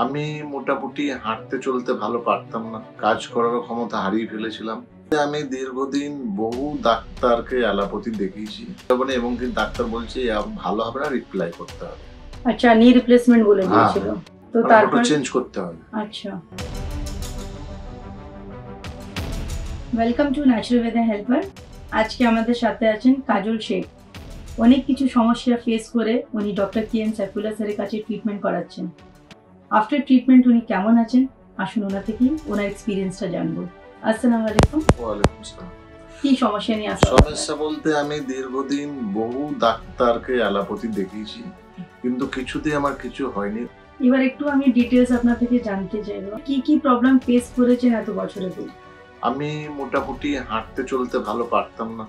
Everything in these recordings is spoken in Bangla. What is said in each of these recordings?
আমি মোটামুটি হাঁটতে চলতে ভালো পারতাম না, কাজ করার ক্ষমতা হারিয়ে ফেলেছিলাম। আমি দীর্ঘদিন বহু ডাক্তারকে অ্যালোপ্যাথি দেখিয়েছি এবং কিন্তু ডাক্তার বলছে ভালো হবে না, রিপ্লাই করতে হবে। আচ্ছা, নি রিপ্লেসমেন্ট বলে দিয়েছিল। তো তারপর চেঞ্জ করতে হবে। আচ্ছা, ওয়েলকাম টু ন্যাচুরাল হেল্পার। আজকে আমাদের সাথে আছেন কাজল শেখ। অনেক কিছু সমস্যা ফেস করে উনি ডক্টর কে এম সাইফুল্লাহ স্যারের কাছে ট্রিটমেন্ট করাচ্ছেন। আফটার ট্রিটমেন্ট উনি কেমন আছেন আসুন ওনার থেকেই ওনার এক্সপিরিয়েন্সটা জানবো। আসসালামু আলাইকুম। ওয়ালাইকুম আসসালাম। কি সমস্যা নিয়ে আসা? সমস্যা বলতে আমি দীর্ঘদিন বহু ডাক্তারকে অ্যালোপ্যাথি দেখিয়েছি, কিন্তু কিছুতেই আমার কিছু হয়নি। এবার একটু আমি ডিটেলস আপনার থেকে জানতে চাইবো, কি কি প্রবলেম ফেস করেছেন এত বছরে? আমি মোটামুটি হাঁটতে চলতে ভালো পারতাম না,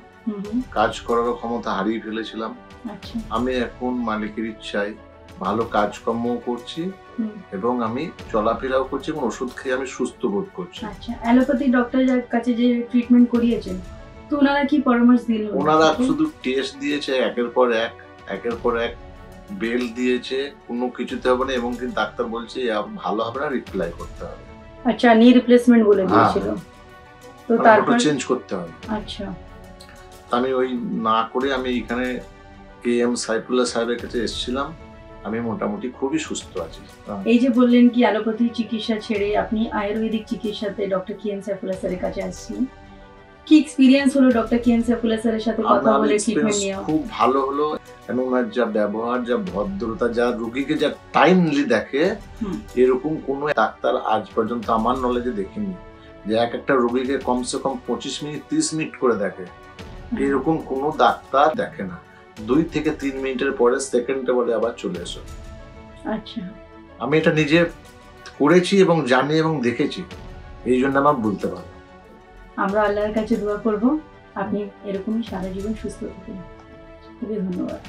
কাজ করার ক্ষমতা হারিয়ে ফেলেছিলাম। আচ্ছা, আমি এখন মালিকের ইচ্ছায় ভালো কাজকর্ম করছি এবং আমি চলাফেরাও করছি এবং ওষুধ খেয়ে আমি সুস্থ বোধ করছি। আচ্ছা, অ্যালোপ্যাথি ডক্টরের কাছে যে ট্রিটমেন্ট করিয়েছেন তো ওনারা কি পরামর্শ দিলেন? ওনারা শুধু টেস্ট দিয়েছে, একের পর এক বেল দিয়েছে, কোনো কিছুতে হবে না এবং কিন্তু ডাক্তার বলছে ভালো হবে না, রিপ্লাই করতে হবে। আচ্ছা, নি রিপ্লেসমেন্ট বলে দিয়েছিল। তো তারপর চেঞ্জ করতে হবে। আচ্ছা, আমি ওই না করে আমি এখানে কে এম সাইফুল্লাহ সাহেবের কাছে এসেছিলাম। আমি মোটামুটি খুবই সুস্থ আছি। এই যে বললেন কি অ্যালোপ্যাথি চিকিৎসা ছেড়ে আপনি আয়ুর্বেদিক চিকিৎসাতে ডক্টর কে এম সাইফুল্লাহ স্যারের কাছে আসছেন, কি এক্সপেরিয়েন্স হলো ডক্টর কে এম সাইফুল্লাহ স্যারের সাথে কথা বলে ট্রিটমেন্ট নিয়ে? খুব ভালো হলো। ওনার যা ব্যবহার, যা ভদ্রতা, যা রোগীকে যা টাইমলি দেখে, এরকম কোনো ডাক্তার আজ পর্যন্ত আমার নলেজে দেখিনি যে একটা রোগীকে কমসে কম 25 মিনিট 30 মিনিট করে দেখে। এরকম কোনো ডাক্তার দেখে না। 2 থেকে 3 মিনিটের পরে সেকেন্ডে বলে আবার চলে এসো। আচ্ছা, আমি এটা নিজে করেছি এবং জানি এবং দেখেছি, এই জন্য আমার বলতে পারবো। আমরা আল্লাহর কাছে দোয়া করব আপনি এরকমই সারা জীবন সুস্থ থাকুন। খুবই ধন্যবাদ।